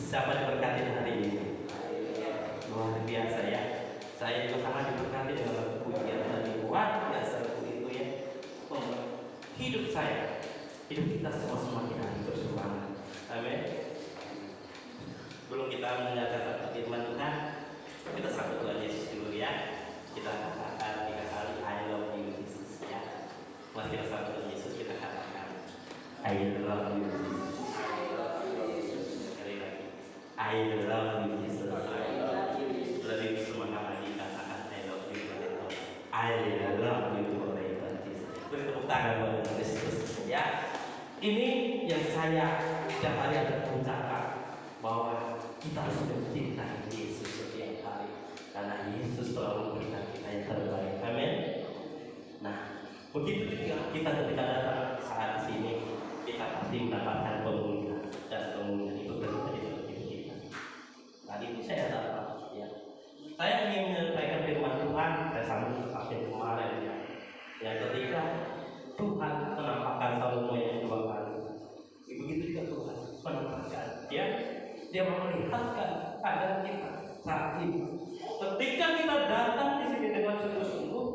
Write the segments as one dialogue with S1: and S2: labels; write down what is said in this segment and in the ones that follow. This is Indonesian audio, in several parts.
S1: Siapa diberkati hari ini? Luar biasa ya. Saya juga sangat diberkati dengan lagu pujian tadi. Luar biasa lagu itu ya. Hidup saya, hidup kita semakin hari bersemangat. Amin. Belum kita mendengarkan satu firman Tuhan, kita sambut Tuhan Yesus dulu ya. Kita katakan 3 kali I love you Jesus ya. Mari kita sambut Tuhan Yesus, kita katakan I love you Jesus. Sekali lagi I love you Jesus. Lebih semangat lagi katakan I love you forever. I love you forever Jesus. Beri tepuk tangan buat Kristus ya. Ini yang saya setiap hari ada ucapkan, bahwa kita harus mencintai Yesus setiap hari, karena Yesus selalu memberikan kita yang terbaik. Amin. Nah, begitu juga kita ketika datang saat di sini, kita pasti mendapatkan pemulihan, dan pemulihan itu terjadi dalam hidup kita. Tadi itu saya dapat ya. Saya ingin menyampaikan firman Tuhan, saya sambung seperti kemarin ya. Yang ketika Tuhan menampakkan Salomo yang 2 kali, begitu juga Tuhan menampakkan ya. Dia melihatkan keadaan kita saat ini. Ketika kita datang di sini dengan sungguh-sungguh,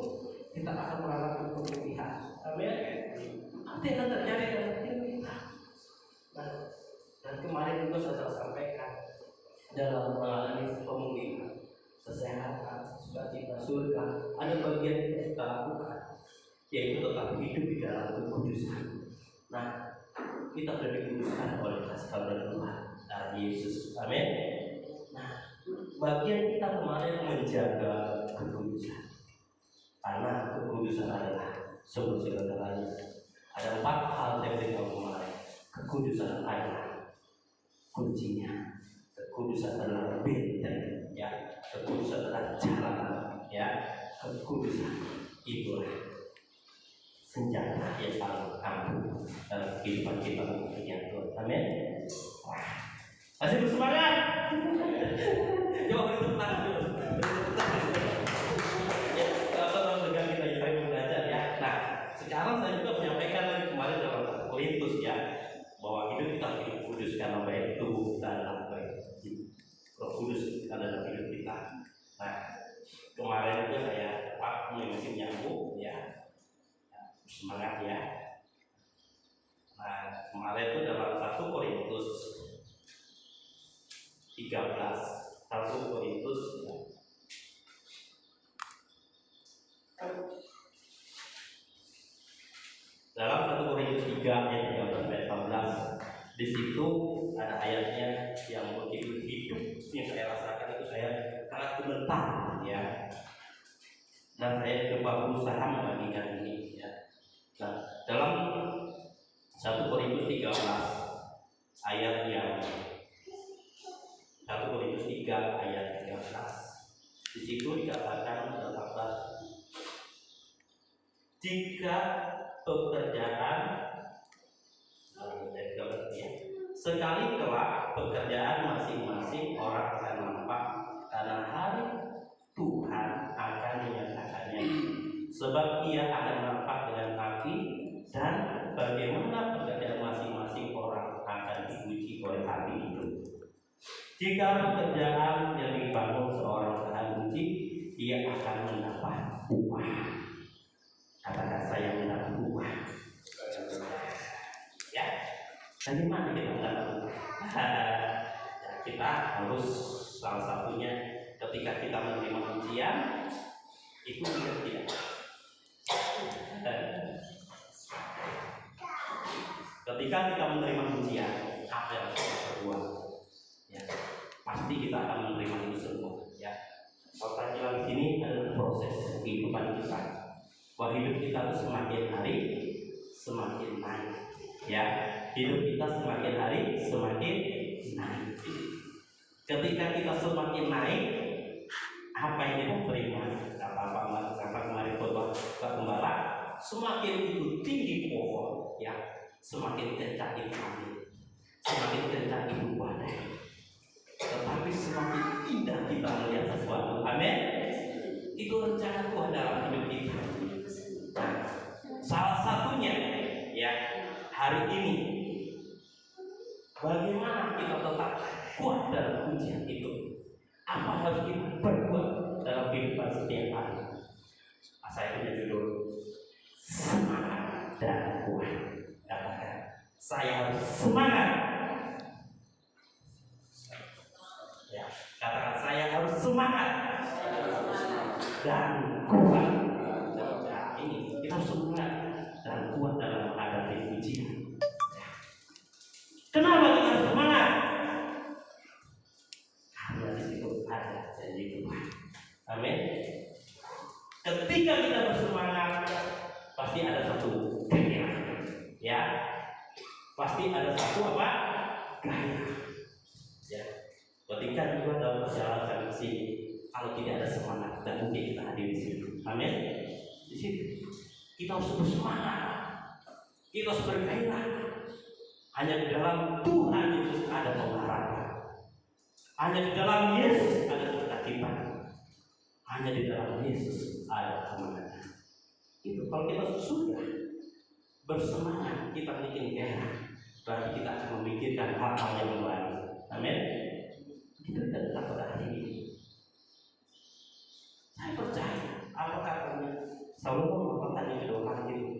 S1: kita akan mengalami pemulihan. Amin. Apa yang akan terjadi dalam hidup kita? Nah, dan kemarin juga saya sampaikan, dalam mengalami pemulihan, kesehatan, sukacita, surga, ada bagian yang kita lakukan, yaitu tetap hidup di dalam kekudusan. Nah, kita sudah dikuduskan oleh kasih karunia Tuhan dari Yesus. Amin. Nah, bagian kita kemarin menjaga kekudusan, karena kekudusan adalah sumber segala-galanya. Ada 4 hal yang kita kemarin. Kekudusan adalah kuncinya. Kekudusan adalah benteng, ya. Kekudusan adalah jalan, ya. Kekudusan itulah senjata yang paling ampuh dalam kehidupan kita yang Tuhan. Amin. Masih bersemangat? Coba beri tepuk tangan dulu. Ya, kalau dengan kita yang belajar ya. Nah, sekarang saya juga menyampaikan lagi kemarin dalam 1 Korintus ya, bahwa hidup kita hidup kudus karena baik tubuh kita adalah baik. Roh Kudus dalam hidup kita. Nah, kemarin juga saya masih nyambung ya. Semangat ya. Nah, kemarin itu dalam 1 Korintus 13, 1 Korintus ya. Dalam 1 Korintus 3 ayat 13 sampai 14, di situ ada ayatnya yang begitu hidup yang saya rasakan itu saya sangat gemetar ya. Dan saya coba berusaha membagikan ini ya. Nah, dalam 1 Korintus 13 ayat yang 1 Korintus 3 ayat 13, di situ dikatakan 14, jika pekerjaan sekali kelak pekerjaan masing-masing orang akan nampak, karena hari Tuhan akan menyatakannya, sebab Ia akan nampak dengan api, dan bagaimana pekerjaan masing-masing orang akan diuji oleh api itu. Jika pekerjaan yang dibangun seorang terpuji, ia akan mendapat upah. Katakan saya mendapat upah. Ya, bagaimana kita mendapat upah? Ya, kita harus salah satunya ketika kita menerima ujian itu tidak. Ketika kita menerima ujian, apa yang harus kita perbuat? Ya, pasti kita akan menerima itu semua. Ya, kalau saya bilang di sini adalah proses kehidupan kita. Bahwa hidup kita itu semakin hari semakin naik. Ya, hidup kita semakin hari semakin naik. Ketika kita semakin naik, apa yang kita terima? Kata kemarin khotbah Gembala, semakin itu tinggi pohon, ya, semakin kencang itu angin, semakin kencang itu badai. Tetapi semakin indah kita melihat sesuatu. Amin. Itu rencana Tuhan dalam hidup kita. Nah, salah satunya ya hari ini, bagaimana kita tetap kuat dalam ujian itu. Apa yang harus kita perbuat dalam kehidupan setiap hari? Saya punya judul semangat dan kuat. Katakan, saya harus semangat. Ya, katakan saya harus semangat dan kuat. Nah, ini kita harus semangat dan kuat dalam menghadapi ujian. Kenapa kita harus semangat? Karena di situ ada janji Tuhan. Amin. Ketika kita bersemangat, pasti ada satu gairah, ya. Pasti ada satu apa? Gairah. Ya. Ketika juga dalam perjalanan ke sini, kalau tidak ada semangat, dan mungkin kita hadir di situ. Amin. Di situ kita harus bersemangat, kita harus bergairah. Hanya di dalam Tuhan Yesus ada pengharapan. Hanya di dalam Yesus ada sukacita. Hanya di dalam Yesus ada kemenangan. Itu kalau kita sudah bersemangat, kita bikin gairah, berarti kita akan memikirkan hal-hal yang baik. Amin. Kita tidak pada hari ini. Saya percaya apa katanya Salomo mengatakan kedua kali itu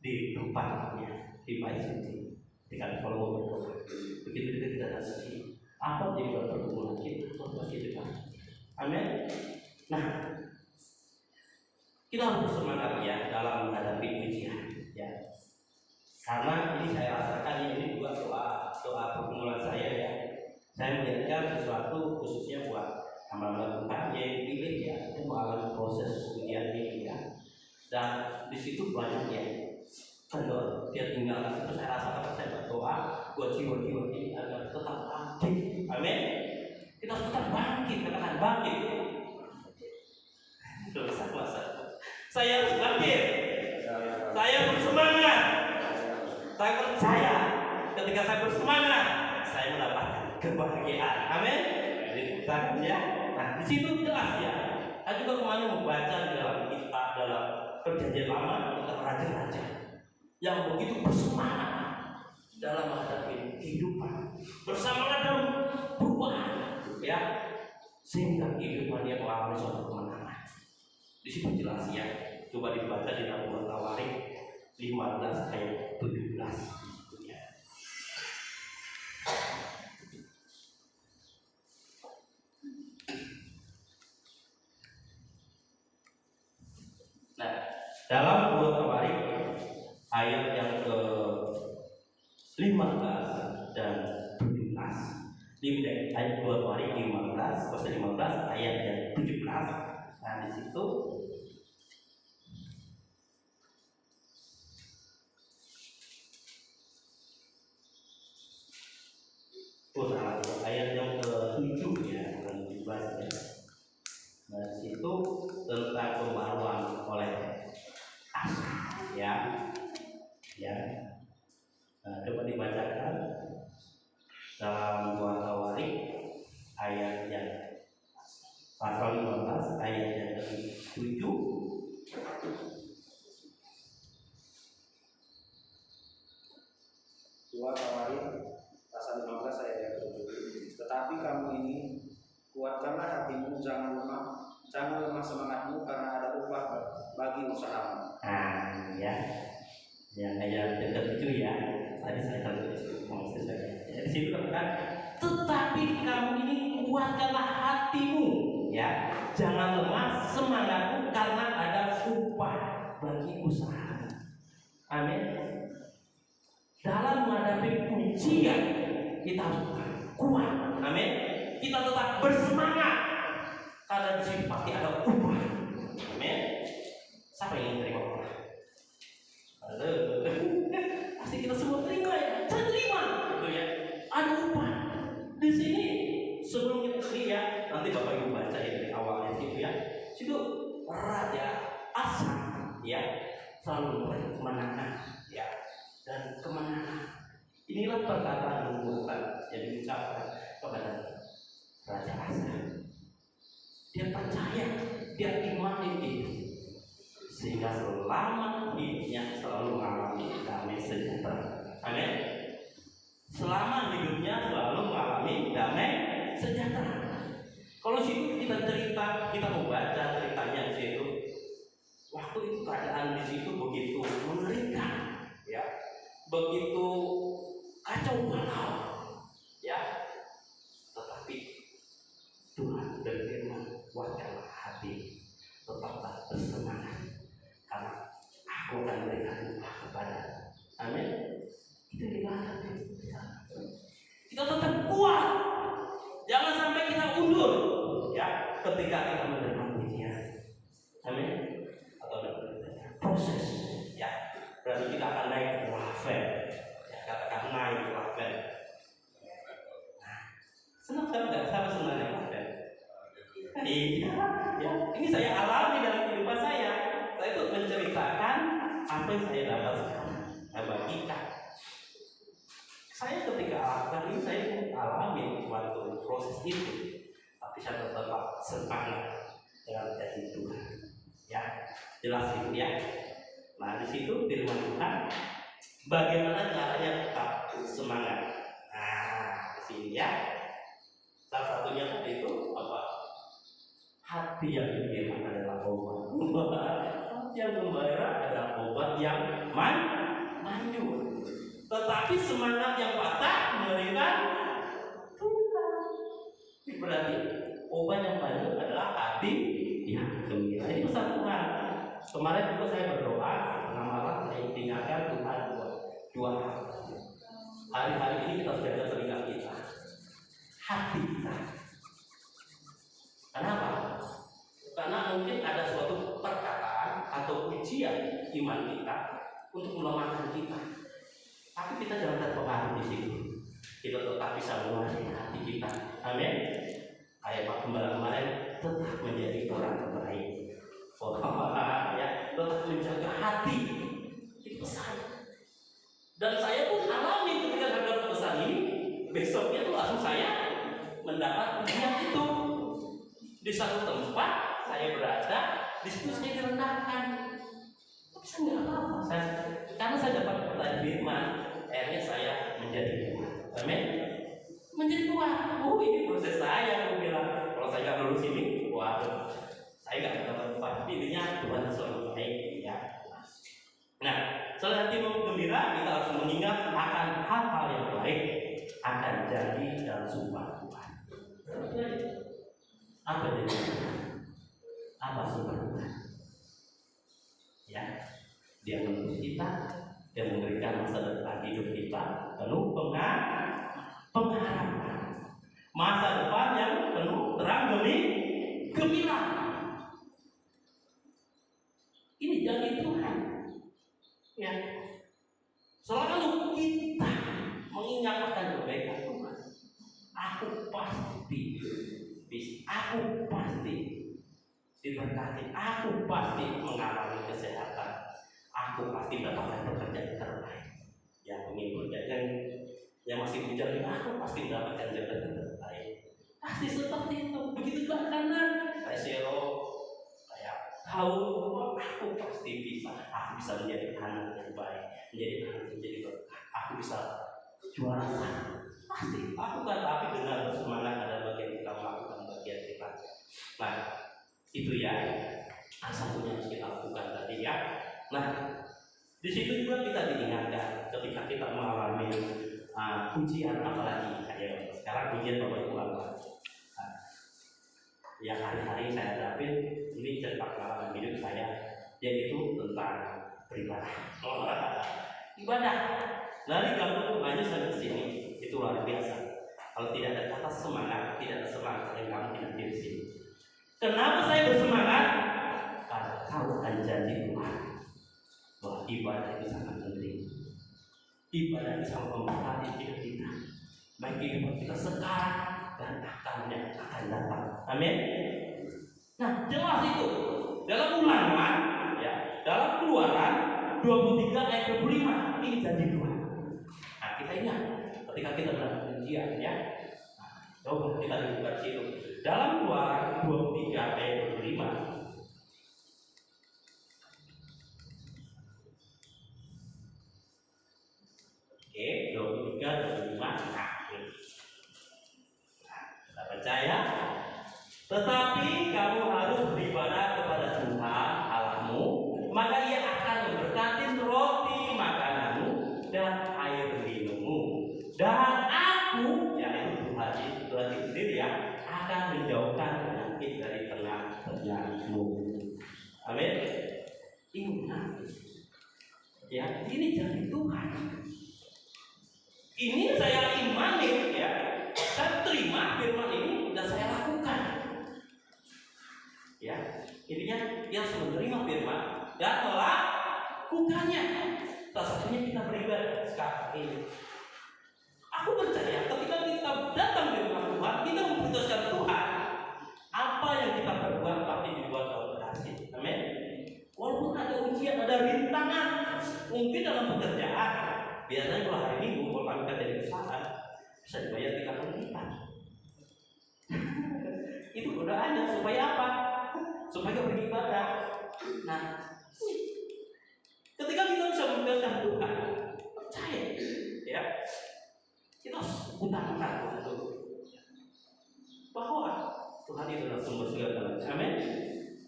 S1: di tempatnya di bait suci. Ketika Salomo berdoa, begitu kita datang sini, apa jadi pergumulan kita? Pasti dekat. Amin. Nah, kita harus bersemangat ya dalam menghadapi ujian, ya. Karena ini saya rasakan ini juga doa pergumulan saya ya. Saya melihatkan sesuatu khususnya buat hamba Tuhan yang pilih ya, itu mengalami proses ujian ini ya. Dan di situ banyak ya. Kalau dia tinggal, terus saya rasakan saya berdoa buat jiwa-jiwa ini agar tetap bangkit. Amin. Kita harus tetap bangkit, katakan bangkit. Saya harus bangkit. Saya bersemangat. Saya percaya ketika saya bersemangat, saya mendapatkan kebahagiaan. Amin. Jadi ya. Nah, di situ jelas ya. Saya juga kemarin membaca di dalam kitab dalam Perjanjian Lama tentang raja-raja yang begitu bersemangat dalam menghadapi kehidupan, bersemangat dalam perubahan, ya, sehingga kehidupannya mengalami suatu kemenangan. Di situ jelas ya. Coba dibaca di dalam Tawarik 15 ayat 17. Nah, dalam Tawarik ayat yang ke-15 dan 17. Di ayat 2 Tawarik 15, pasal 15 ayat yang 17. Nah, di situ ayat yang ke-7 ya, bukan 17 ya. Nah, di situ tentang pembaruan oleh asa ya. Ya. Nah, coba dibacakan dalam 2 Tawarik ayat yang pasal 15 ayat yang ke-7.
S2: 2 Tawarik pasal 15 ayat yang ke-7. Tetapi kamu ini kuatkanlah hatimu, jangan lemah semangatmu, karena ada upah bagi usahamu.
S1: Nah, ya. Yang ayat yang ke-7 ya. Tadi saya tulis maksud saya. Ya, di situ kan, tetapi kamu ini kuatkanlah hatimu, ya. Jangan lemah semangatmu, karena ada upah bagi usaha. Amin. Dalam menghadapi ujian kita harus kuat. Amin. Kita tetap bersemangat karena di sini pasti ada upah. Amin. Siapa yang ingin terima upah? Halo. Pasti kita semua terima ya. Saya terima. Gitu ya. Ada upah. Di sini sebelum kita ya, nanti Bapak Ibu baca ya dari awalnya situ ya. Situ Raja Asa ya selalu meraih kemenangan ya, dan kemenangan. Inilah perkataan nubuatan yang diucapkan kepada Raja Asa. Dia percaya, dia imani itu, sehingga selama hidupnya selalu mengalami damai sejahtera. Amin. Selama hidupnya selalu mengalami kita membaca ceritanya di situ, waktu itu keadaan di situ begitu mengerikan, ya, begitu kacau balau, ya. Tetapi Tuhan berfirman, kuatkanlah hati, tetaplah bersemangat, karena aku akan berikan upah kepada. Amin. Itu dikatakan kita tetap kuat, jangan sampai kita undur, ya, ketika kita menerima ujian. Amin. Atau proses, ya, berarti kita akan naik ke level, ya, katakan naik ke level. Nah, senang nggak? Siapa senang naik level? Iya, ya, ini saya alami dalam kehidupan saya. Saya itu menceritakan apa yang saya dapat sekarang, saya bagikan. Saya ketika lakukan ini, saya alami suatu proses itu, tapi saya tetap semangat dalam janji Tuhan. Ya, jelas itu ya. Nah, di situ firman Tuhan, bagaimana caranya tetap semangat. Nah, di sini ya. Salah satunya tadi itu apa? Hati yang gembira adalah obat. Hati yang gembira adalah obat yang manjur. Tetapi semangat yang patah mengerikan Tuhan. Berarti obat yang manjur adalah hati yang gembira. Ini pesan Tuhan. Kemarin juga saya berdoa, malam saya ingatkan Tuhan dua hal. Hari-hari ini kita jaga telinga kita, hati kita. Kenapa? Karena mungkin ada suatu perkataan atau ujian iman kita untuk melemahkan kita. Tapi kita jangan terpengaruh di situ. Kita tetap bisa menguasai hati kita. Amin. Kayak Pak Gembala kemarin, tetap menjadi orang terbaik. Ya, tetap menjaga hati. Itu pesan. Dan saya pun alami ketika dapat pesan ini, besoknya tuh langsung saya mendapat ujian itu. Di satu tempat saya berada, di situ saya direndahkan. Tapi saya nggak apa-apa, karena saya dapat pertanyaan firman, akhirnya saya menjadi kuat. Amin. Menjadi kuat. Oh, ini proses saya. Aku bilang, kalau saya nggak lulus ini, waduh, saya nggak dapat upah. Intinya Tuhan selalu baik, ya. Nah, selain hati gembira, kita harus mengingat akan hal-hal yang baik akan jadi dalam sumpah Tuhan. Apa jadi? Apa sumpah Tuhan? Ya, Dia menebus kita, Dia memberikan masa depan hidup kita penuh pengharapan, masa depan yang penuh terang gemilang. Ini janji Tuhan. Ya, selalu kita mengingat akan kebaikan Tuhan. Aku pasti diberkati, aku pasti mengalami kesehatan, aku pasti mendapatkan pekerjaan terbaik. Yang ingin bekerja yang masih bujang, aku pasti mendapatkan jabatan terbaik. Pasti seperti itu. Begitu juga kanan, kayak Sero, kayak tahu bahwa aku pasti bisa. Aku bisa menjadi anak yang baik, menjadi berkat. Aku bisa juara satu. Pasti. Aku kan tapi dengan bersemangat ada bagian kita melakukan bagian kita. Nah, itu ya. Satunya harus kita lakukan tadi ya. Nah, di situ juga kita diingatkan ketika kita mengalami ujian, apalagi kayak sekarang ujian Bapak Ibu apa? Yang hari-hari saya hadapi ini cerita pengalaman hidup saya, yaitu tentang beribadah. Ibadah dari kampung aja sampai ke sini itu luar biasa. Kalau tidak ada kata semangat, tidak ada semangat yang kamu tidak di sini. Kenapa saya bersemangat? Karena tahu akan janji Tuhan bahwa ibadah itu sangat penting. Ibadah itu sangat memberkati hidup kita, baik kehidupan kita sekarang dan akan datang. Amin. Nah, jelas itu dalam Ulangan, ya, dalam Keluaran 23 ayat 25 ini janji Tuhan. Nah, kita ingat ketika kita mendapat ujian, ya. Nah, coba kita buka situ dalam Keluaran 23 ayat 25. Oke, 23 25. Nah, kita percaya. Tetapi kamu maka Ia akan memberkati roti makananmu dan air minummu. Dan Aku, yaitu Tuhan itu sendiri ya, akan menjauhkan penyakit dari tengah-tengahmu. Amin. Ingat, ya, ini janji Tuhan. Ini saya imani, ya, saya terima firman ini dan saya lakukan. Ya, intinya yang menerima firman dan melakukannya. Salah satunya kita beribadah sekarang ini. Aku percaya ketika kita datang di rumah Tuhan, kita memutuskan Tuhan, apa yang kita perbuat pasti dibuat berhasil. Amin. Walaupun ada ujian, ada rintangan, mungkin dalam pekerjaan. Biasanya kalau hari Minggu, kalau kami kerja di usaha, bisa dibayar 3 kali lipat. Itu godaannya supaya apa? Supaya beribadah. Nah, ketika kita bisa memberikan Tuhan, percaya, ya, kita harus utamakan Tuhan dulu. Bahwa Tuhan itu adalah sumber segala galanya. Amin.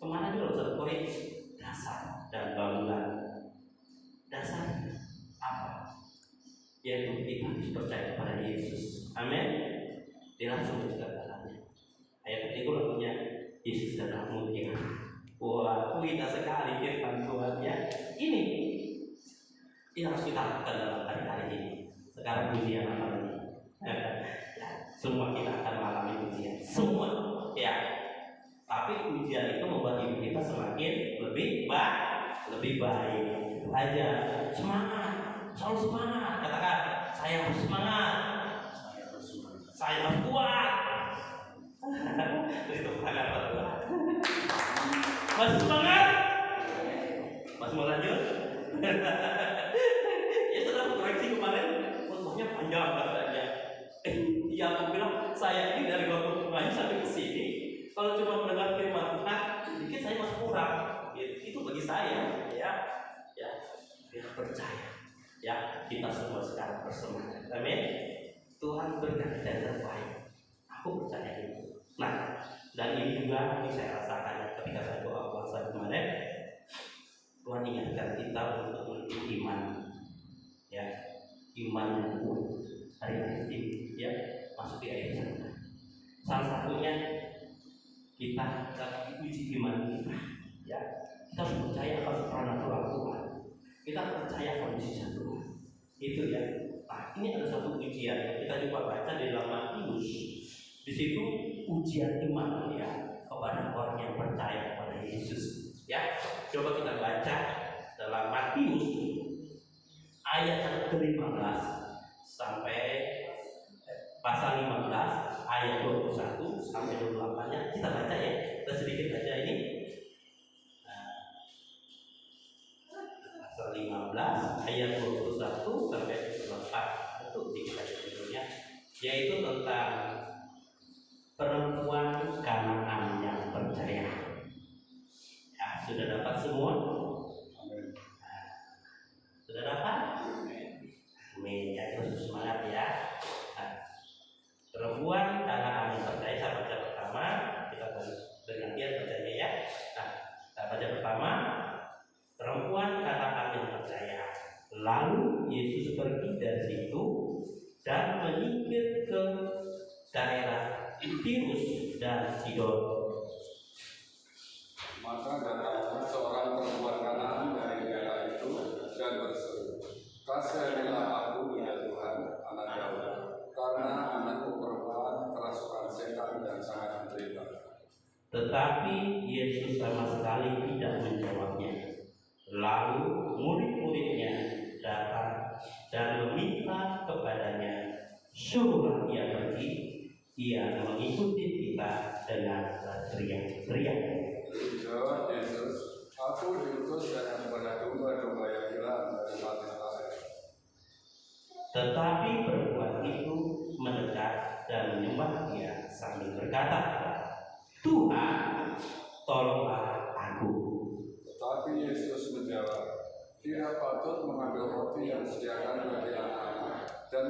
S1: Kemana juga dalam 1 Korintus, dasar dan bangunan. Dasar apa? Yaitu kita harus percaya kepada Yesus. Amin. Dia langsung segala-galanya. Ayat ketiga lagunya Yesus adalah mulia. Wah, indah sekali firman Tuhan ya. Ini harus kita lakukan dalam hari-hari ini. Sekarang ujian apa lagi? Semua kita akan mengalami ujian. Semua, ya. Tapi ujian itu membuat hidup kita semakin lebih baik. Itu aja. Semangat. Selalu semangat, katakan saya harus semangat, saya harus kuat. Itu sangat kuat. Masih semangat? Masih mau lanjut? Ya sudah koreksi kemarin, waktunya panjang katanya. Dia aku bilang saya ini dari waktu kemarin sampai ke sini, kalau cuma mendengar firman Tuhan, sedikit saya masih kurang. Itu bagi saya, ya percaya. Ya, kita semua sekarang bersemangat. Amin. Tuhan berkati dan terbaik. Aku percaya itu. Nah, dan ini juga ini saya rasakan ketika saya doa puasa kemarin. Tuhan ingatkan kita untuk memiliki iman. Ya, iman yang kuat. Hari ini, ya, masuk di ayat sana. Salah satunya kita uji iman kita. Ya, kita harus percaya akan supranatural Tuhan. Kita percaya kondisi Tuhan. Itu ya. Nah, ini ada satu ujian yang kita coba baca di dalam Matius. Di situ ujian iman ya kepada orang yang percaya kepada Yesus. Ya, coba kita baca dalam Matius ayat yang ke-15 sampai pasal 15 ayat 21 sampai 28-nya kita baca ya. Kita sedikit baca ini. 15 ayat 21 sampai 24 itu dikit judulnya, yaitu tentang perempuan Kanaan yang percaya. Ya, sudah dapat semua? Sudah dapat? Amin. Ya, terus semangat ya. Nah, perempuan Kanaan yang percaya, saya baca pertama, kita bergantian bacanya ya. Nah, kita baca pertama. Perempuan Kanaan yang percaya. Lalu Yesus pergi dari situ dan menyingkir ke daerah Tirus dan Sidon.
S3: Maka datanglah seorang perempuan Kanaan dari daerah itu dan berseru, "Kasihanilah aku ya Tuhan, anak Daud, karena anakku perempuan kerasukan setan dan sangat menderita."
S1: Tetapi Yesus sama sekali tidak menjawabnya. Lalu murid-muridnya datang dan meminta kepadanya, "Suruhlah ia pergi, ia mengikuti kita dengan teriak-teriak."
S3: Jawab Yesus, "Aku diutus hanya kepada domba-domba yang hilang dari umat Israel."
S1: Tetapi perempuan itu mendekat dan menyembah dia sambil berkata, "Tuhan, tolonglah aku."
S3: Tetapi Yesus menjawab, "Tidak patut mengambil roti yang disediakan bagi anak-anak dan